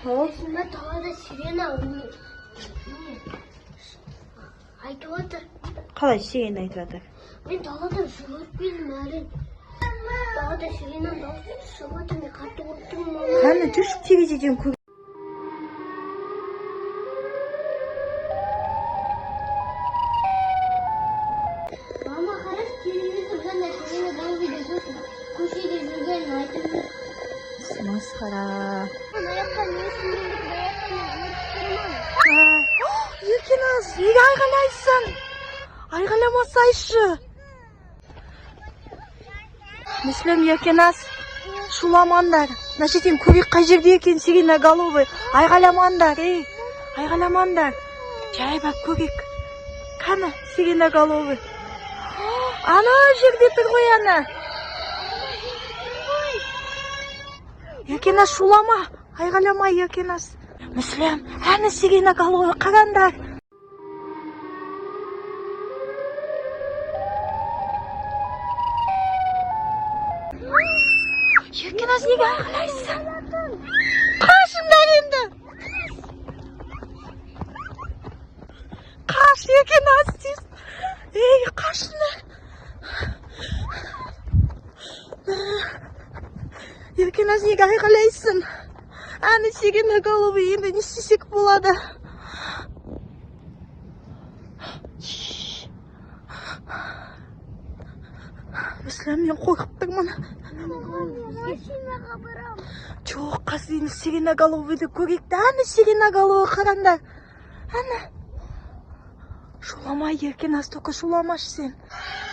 Мен далада сирена айтып жатыр. Қалай сирена айтып жатыр? Мен далада жүгіріп келдім әлі. Далада сирена дауысы шығып жатыр. Мен қатты қорықтым. Қане жүрші терезеден көр. Мама, қараш, телевизорда сирена дауысы жүрген. Көшеде жүрген айтып жүр. Масқара. Еркеназ, неге айғайлайсың? Айғайламасайшы. Мүслім, Еркеназ, шуламандар. Нашетен көбек қай жерде екен сиреноголовый. Айғайламандар, айғайламандар. Жай бақ көбек. Қаны сиреноголовый. Ана жерде тұр ғой ана. Еркеназ, шулама. Айғайлама, Еркеназ. Мүслім, әні сиреноголовый қараңдар. Еркеназ, неге айғайлайсың? Қашыңдар енді. Қаш, Еркеназ, тез. Қашыңдар. Еркеназ, неге айғайлайсың? Әні сиреноголовый, енді не істесек болады? Мүслім, мен қорқып тұрмын. Машинаға барам. Жоқ, қазір енді сиреноголовыйды көрейік. Әні сиреноголовый қараңдар. Әні. Шулама, Еркеназ, только шуламашы сен.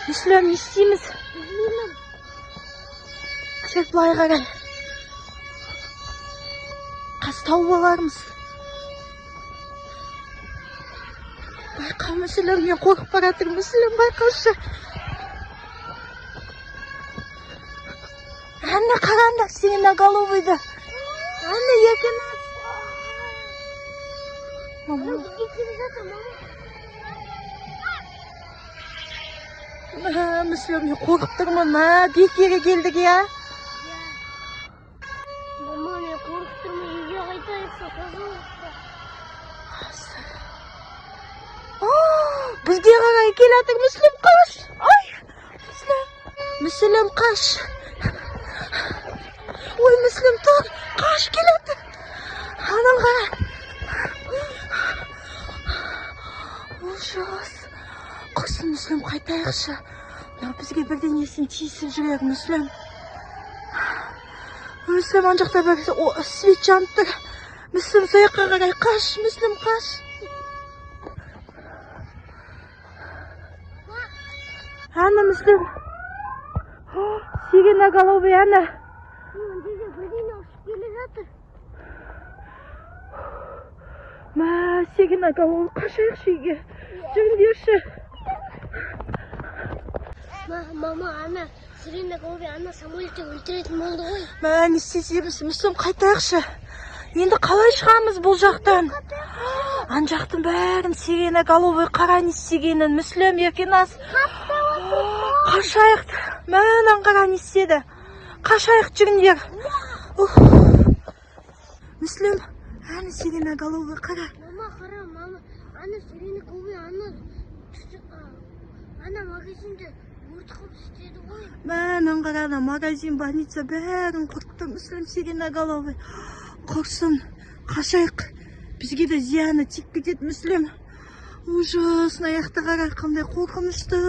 Мүслім, не істейміз? Шет былай қарай. Қаз тауып алармыз. Байқа, Мүслім, мен қорқып баратыр. Мүслім, байқашы. Әні қараңдар сиреноголовыйды. Әні Еркеназ. Мама. Мүслім, мен қорқып тұрмын. Бекере келдік, я? Мама, мен қорқып тұрмын. Үйге қайтайықшы, пожалуйста. Бізге қарай келатыр. Мүслім, қаш. Ай, Мүслім, қаш. Ой, Мүслім, тұр. Қаш келатыр. Анам қара. Ужас. Құрсын, Мүслім, қайтайықшы. Бізге бірден есін тиісіп жүрер, Мүслім. Мүслім, ан жақта бір свет жанып тұр. Мүслім, сояққа қарай қаш. Мүслім, қаш. Әні, Мүслім. Сиреноголовый, әні. Бірден ұшып келе жатыр. Сиреноголовый, қашайықшы үйге. Жүріңдерші. Мама, ана сиреноголовый ана самолетте өлтіретін болды ғой. Не істесеміз? Мүслім, қайтайықшы. Енді қалай шығамыз бұл жақтан? Ан жақтың бәрін сиреноголовый қара не істегенін. Мүслім, Еркеназ. Қашайық. Мәнен қара не істеді. Қашайық, жүріңдер. Мүслім, әні сиреноголовый қара. Мама, қара, мама. Ана сиреноголовый ана магазинді өрт қылып істеді ғой. Мәнен қара, магазин, больница бәрін құртты. Мүслім, сиреноголовый. Құрсын, қашайық. Бізге де зияны тиіп кетеді, Мүслім. Ужас, аяқты қара, қандай қорқынышты.